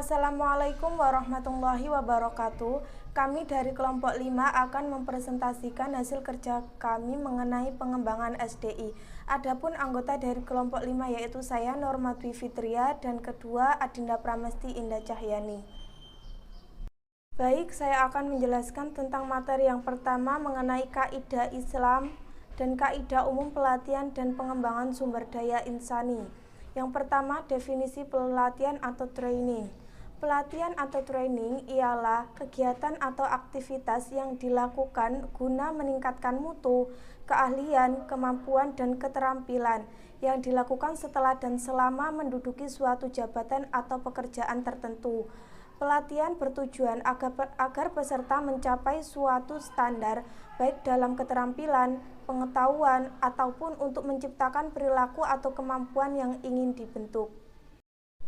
Assalamualaikum warahmatullahi wabarakatuh. Kami dari kelompok 5 akan mempresentasikan hasil kerja kami mengenai pengembangan SDI. Adapun anggota dari kelompok 5 yaitu saya Norma Dwi Fitria dan kedua Adinda Pramesti Indah Cahyani. Baik, saya akan menjelaskan tentang materi yang pertama mengenai kaidah Islam dan kaidah umum pelatihan dan pengembangan sumber daya insani. Yang pertama, definisi pelatihan atau training. Pelatihan atau training ialah kegiatan atau aktivitas yang dilakukan guna meningkatkan mutu, keahlian, kemampuan, dan keterampilan yang dilakukan setelah dan selama menduduki suatu jabatan atau pekerjaan tertentu. Pelatihan bertujuan agar peserta mencapai suatu standar baik dalam keterampilan, pengetahuan, ataupun untuk menciptakan perilaku atau kemampuan yang ingin dibentuk.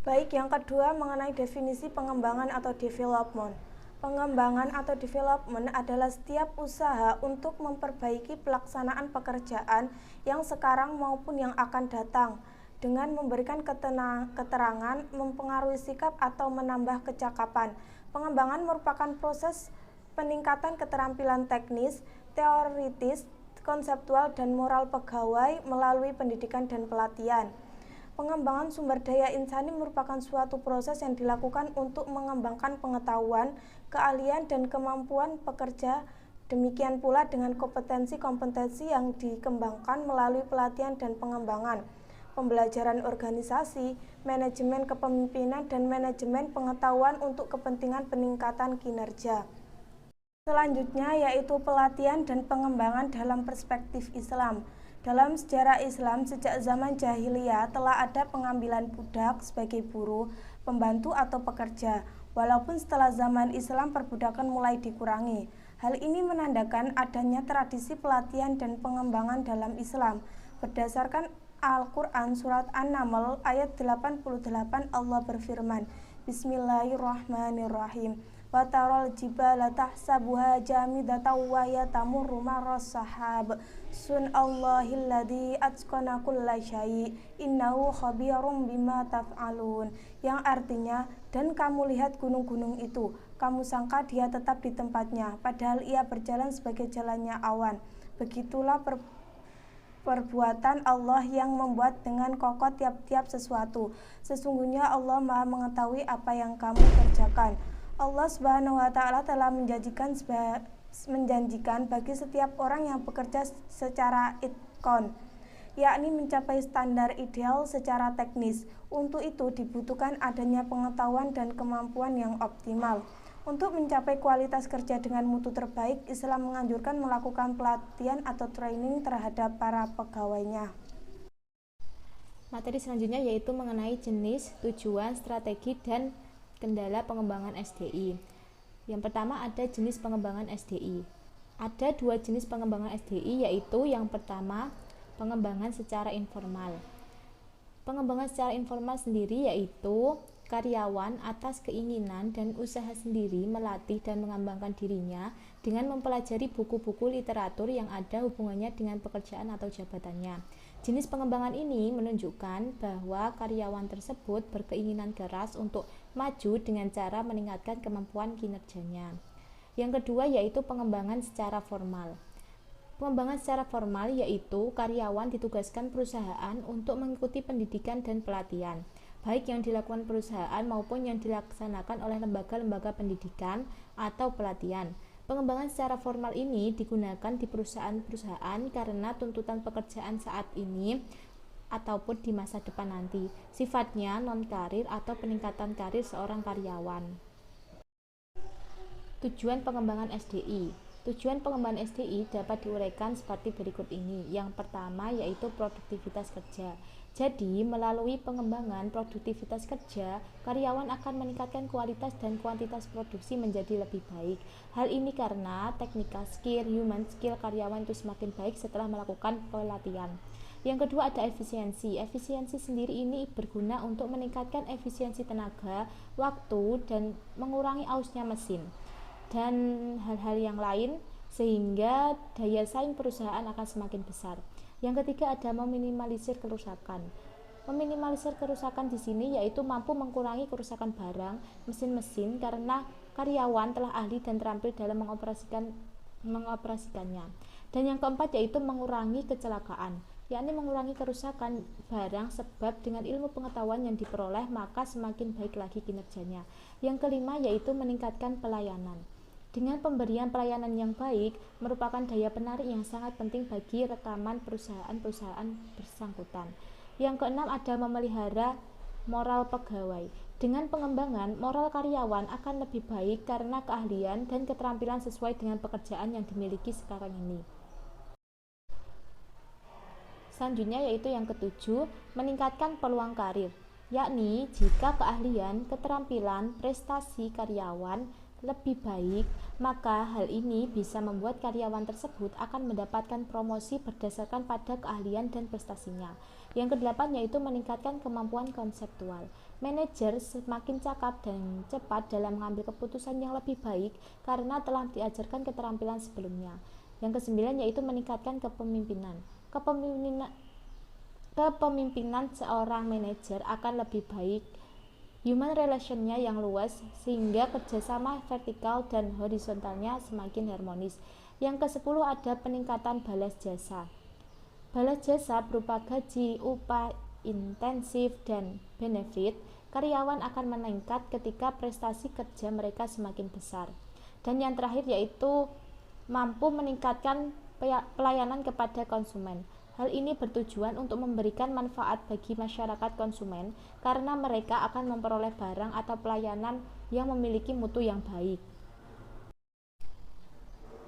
Baik, yang kedua mengenai definisi pengembangan atau development. Pengembangan atau development adalah setiap usaha untuk memperbaiki pelaksanaan pekerjaan yang sekarang maupun yang akan datang dengan memberikan keterangan, mempengaruhi sikap atau menambah kecakapan. Pengembangan merupakan proses peningkatan keterampilan teknis, teoritis, konseptual, dan moral pegawai melalui pendidikan dan pelatihan. Pengembangan sumber daya insani merupakan suatu proses yang dilakukan untuk mengembangkan pengetahuan, keahlian, dan kemampuan pekerja. Demikian pula dengan kompetensi-kompetensi yang dikembangkan melalui pelatihan dan pengembangan, pembelajaran organisasi, manajemen kepemimpinan, dan manajemen pengetahuan untuk kepentingan peningkatan kinerja. Selanjutnya yaitu pelatihan dan pengembangan dalam perspektif Islam. Dalam sejarah Islam, sejak zaman jahiliyah telah ada pengambilan budak sebagai buruh, pembantu atau pekerja, walaupun setelah zaman Islam perbudakan mulai dikurangi. Hal ini menandakan adanya tradisi pelatihan dan pengembangan dalam Islam. Berdasarkan Al-Quran Surat An-Naml ayat 88 Allah berfirman, Bismillahirrahmanirrahim. Wa taral jibala tahsabuha jamidatan wa hiya tamurru marras sahab. Sunallahilladzi atqana kulla syai' innahu khabirum bima taf'alun. Yang artinya, dan kamu lihat gunung-gunung itu, kamu sangka dia tetap di tempatnya, padahal ia berjalan sebagai jalannya awan. Begitulah perbuatan Allah yang membuat dengan kokoh tiap-tiap sesuatu. Sesungguhnya Allah Maha mengetahui apa yang kamu kerjakan. Allah Subhanahu wa Ta'ala telah menjanjikan bagi setiap orang yang bekerja secara itqon, yakni mencapai standar ideal secara teknis. Untuk itu dibutuhkan adanya pengetahuan dan kemampuan yang optimal. Untuk mencapai kualitas kerja dengan mutu terbaik, Islam menganjurkan melakukan pelatihan atau training terhadap para pegawainya. Materi selanjutnya yaitu mengenai jenis, tujuan, strategi, dan kendala pengembangan SDI. Yang pertama ada jenis pengembangan SDI. Ada dua jenis pengembangan SDI, yaitu yang pertama pengembangan secara informal. Pengembangan secara informal sendiri yaitu karyawan atas keinginan dan usaha sendiri melatih dan mengembangkan dirinya dengan mempelajari buku-buku literatur yang ada hubungannya dengan pekerjaan atau jabatannya. Jenis pengembangan ini menunjukkan bahwa karyawan tersebut berkeinginan keras untuk maju dengan cara meningkatkan kemampuan kinerjanya. Yang kedua yaitu pengembangan secara formal. Pengembangan secara formal yaitu karyawan ditugaskan perusahaan untuk mengikuti pendidikan dan pelatihan, baik yang dilakukan perusahaan maupun yang dilaksanakan oleh lembaga-lembaga pendidikan atau pelatihan. Pengembangan secara formal ini digunakan di perusahaan-perusahaan karena tuntutan pekerjaan saat ini ataupun di masa depan nanti. Sifatnya non-karir atau peningkatan karir seorang karyawan. Tujuan pengembangan SDI. Tujuan pengembangan SDI dapat diuraikan seperti berikut ini. Yang pertama yaitu produktivitas kerja. Jadi, melalui pengembangan produktivitas kerja, karyawan akan meningkatkan kualitas dan kuantitas produksi menjadi lebih baik. Hal ini karena technical skill, human skill karyawan itu semakin baik setelah melakukan pelatihan. Yang kedua ada efisiensi. Efisiensi sendiri ini berguna untuk meningkatkan efisiensi tenaga, waktu, dan mengurangi ausnya mesin, dan hal-hal yang lain sehingga daya saing perusahaan akan semakin besar. Yang ketiga ada meminimalisir kerusakan. Meminimalisir kerusakan di sini yaitu mampu mengurangi kerusakan barang, mesin-mesin karena karyawan telah ahli dan terampil dalam mengoperasikannya. Dan yang keempat yaitu mengurangi kecelakaan, yakni mengurangi kerusakan barang sebab dengan ilmu pengetahuan yang diperoleh maka semakin baik lagi kinerjanya. Yang kelima yaitu meningkatkan pelayanan. Dengan pemberian pelayanan yang baik merupakan daya penarik yang sangat penting bagi rekaman perusahaan-perusahaan bersangkutan. Yang keenam ada memelihara moral pegawai. Dengan pengembangan, moral karyawan akan lebih baik karena keahlian dan keterampilan sesuai dengan pekerjaan yang dimiliki sekarang ini. Selanjutnya yaitu yang ketujuh, meningkatkan peluang karir, yakni jika keahlian, keterampilan, prestasi karyawan lebih baik, maka hal ini bisa membuat karyawan tersebut akan mendapatkan promosi berdasarkan pada keahlian dan prestasinya. Yang kedelapan yaitu meningkatkan kemampuan konseptual. Manajer semakin cakap dan cepat dalam mengambil keputusan yang lebih baik karena telah diajarkan keterampilan sebelumnya. Yang kesembilan yaitu meningkatkan kepemimpinan. Kepemimpinan seorang manajer akan lebih baik, human relation-nya yang luas sehingga kerjasama vertikal dan horizontalnya semakin harmonis. Yang ke-10 ada peningkatan balas jasa. Balas jasa berupa gaji, upah intensif, dan benefit. Karyawan akan meningkat ketika prestasi kerja mereka semakin besar. Dan yang terakhir yaitu mampu meningkatkan pelayanan kepada konsumen. Hal ini bertujuan untuk memberikan manfaat bagi masyarakat konsumen karena mereka akan memperoleh barang atau pelayanan yang memiliki mutu yang baik.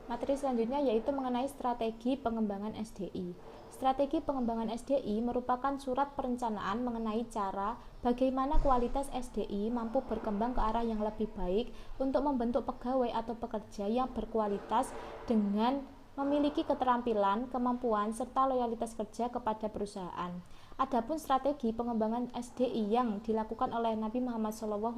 Materi selanjutnya yaitu mengenai strategi pengembangan SDI. Strategi pengembangan SDI merupakan surat perencanaan mengenai cara bagaimana kualitas SDI mampu berkembang ke arah yang lebih baik untuk membentuk pegawai atau pekerja yang berkualitas dengan memiliki keterampilan, kemampuan, serta loyalitas kerja kepada perusahaan. Adapun strategi pengembangan SDI yang dilakukan oleh Nabi Muhammad SAW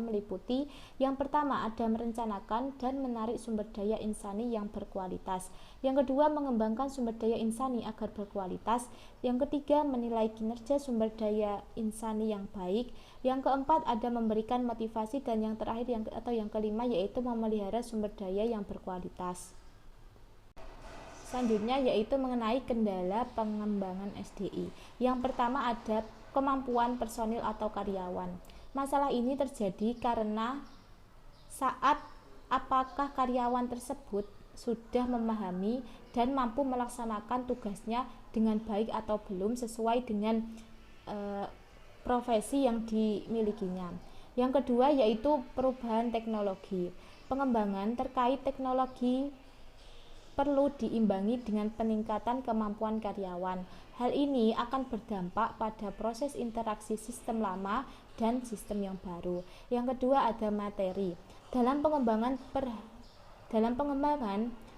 meliputi yang pertama ada merencanakan dan menarik sumber daya insani yang berkualitas. Yang kedua mengembangkan sumber daya insani agar berkualitas. Yang ketiga menilai kinerja sumber daya insani yang baik. Yang keempat ada memberikan motivasi dan yang terakhir yang kelima yaitu memelihara sumber daya yang berkualitas. Selanjutnya yaitu mengenai kendala pengembangan SDI. Yang pertama ada kemampuan personil atau karyawan. Masalah ini terjadi karena saat apakah karyawan tersebut sudah memahami dan mampu melaksanakan tugasnya dengan baik atau belum sesuai dengan profesi yang dimilikinya. Yang kedua yaitu perubahan teknologi. Pengembangan terkait teknologi perlu diimbangi dengan peningkatan kemampuan karyawan. Hal ini akan berdampak pada proses interaksi sistem lama dan sistem yang baru. Yang kedua ada materi. Dalam pengembangan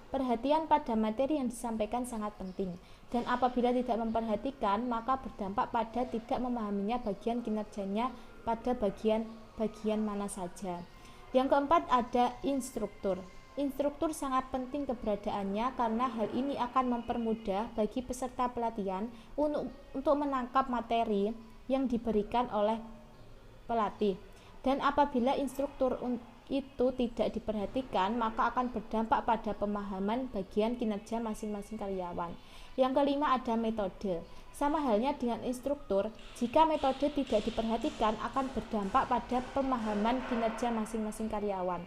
perhatian pada materi yang disampaikan sangat penting. Dan apabila tidak memperhatikan, maka berdampak pada tidak memahaminya bagian kinerjanya pada bagian mana saja. Yang keempat ada instruktur. Instruktur sangat penting keberadaannya karena hal ini akan mempermudah bagi peserta pelatihan untuk menangkap materi yang diberikan oleh pelatih. Dan apabila instruktur itu tidak diperhatikan, maka akan berdampak pada pemahaman bagian kinerja masing-masing karyawan. Yang kelima ada metode. Sama halnya dengan instruktur, jika metode tidak diperhatikan akan berdampak pada pemahaman kinerja masing-masing karyawan.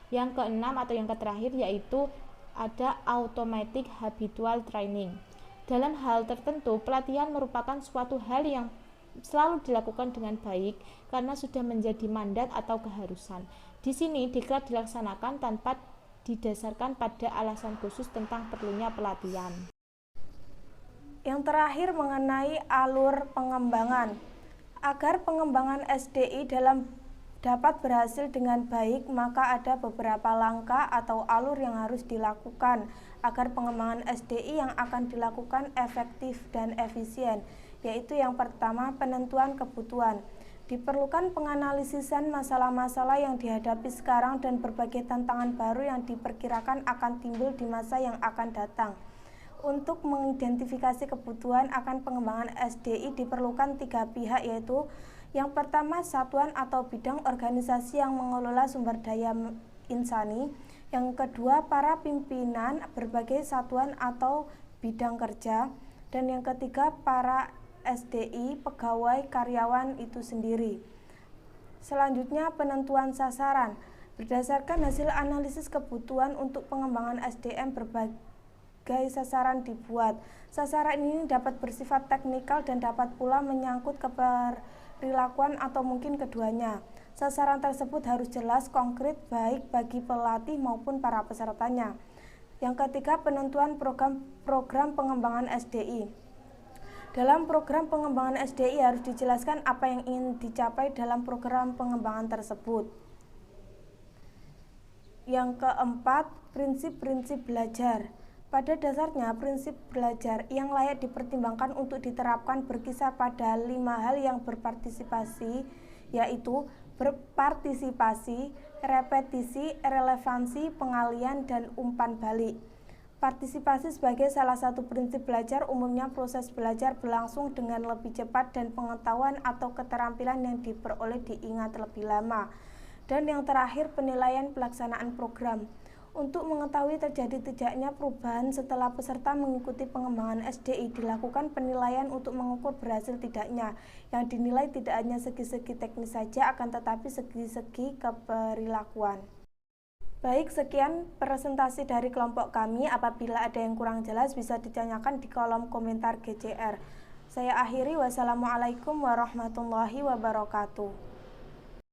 Yang keenam atau yang terakhir yaitu ada automatic habitual training. Dalam hal tertentu, pelatihan merupakan suatu hal yang selalu dilakukan dengan baik karena sudah menjadi mandat atau keharusan. Di sini diklat dilaksanakan tanpa didasarkan pada alasan khusus tentang perlunya pelatihan. Yang terakhir mengenai alur pengembangan. Agar pengembangan SDI dapat berhasil dengan baik, maka ada beberapa langkah atau alur yang harus dilakukan agar pengembangan SDI yang akan dilakukan efektif dan efisien, yaitu yang pertama penentuan kebutuhan. Diperlukan penganalisisan masalah-masalah yang dihadapi sekarang dan berbagai tantangan baru yang diperkirakan akan timbul di masa yang akan datang. Untuk mengidentifikasi kebutuhan akan pengembangan SDI diperlukan 3 pihak, yaitu yang pertama satuan atau bidang organisasi yang mengelola sumber daya insani, yang kedua para pimpinan berbagai satuan atau bidang kerja, dan yang ketiga para SDI, pegawai karyawan itu sendiri. Selanjutnya penentuan sasaran. Berdasarkan hasil analisis kebutuhan untuk pengembangan SDM, berbagai sasaran dibuat. Sasaran ini dapat bersifat teknikal dan dapat pula menyangkut keperilakuan atau mungkin keduanya. Sasaran tersebut harus jelas, konkret, baik bagi pelatih maupun para pesertanya. Yang ketiga, penentuan program pengembangan SDI. Dalam program pengembangan SDI harus dijelaskan apa yang ingin dicapai dalam program pengembangan tersebut. Yang keempat, prinsip-prinsip belajar. Pada dasarnya, prinsip belajar yang layak dipertimbangkan untuk diterapkan berkisar pada 5 hal yang berpartisipasi, yaitu berpartisipasi, repetisi, relevansi, pengalian, dan umpan balik. Partisipasi sebagai salah satu prinsip belajar, umumnya proses belajar berlangsung dengan lebih cepat dan pengetahuan atau keterampilan yang diperoleh diingat lebih lama. Dan yang terakhir, penilaian pelaksanaan program. Untuk mengetahui terjadi tidaknya perubahan setelah peserta mengikuti pengembangan SDI, dilakukan penilaian untuk mengukur berhasil tidaknya, yang dinilai tidak hanya segi-segi teknis saja, akan tetapi segi-segi keperilakuan. Baik, sekian presentasi dari kelompok kami. Apabila ada yang kurang jelas bisa ditanyakan di kolom komentar GCR. Saya akhiri, wassalamualaikum warahmatullahi wabarakatuh.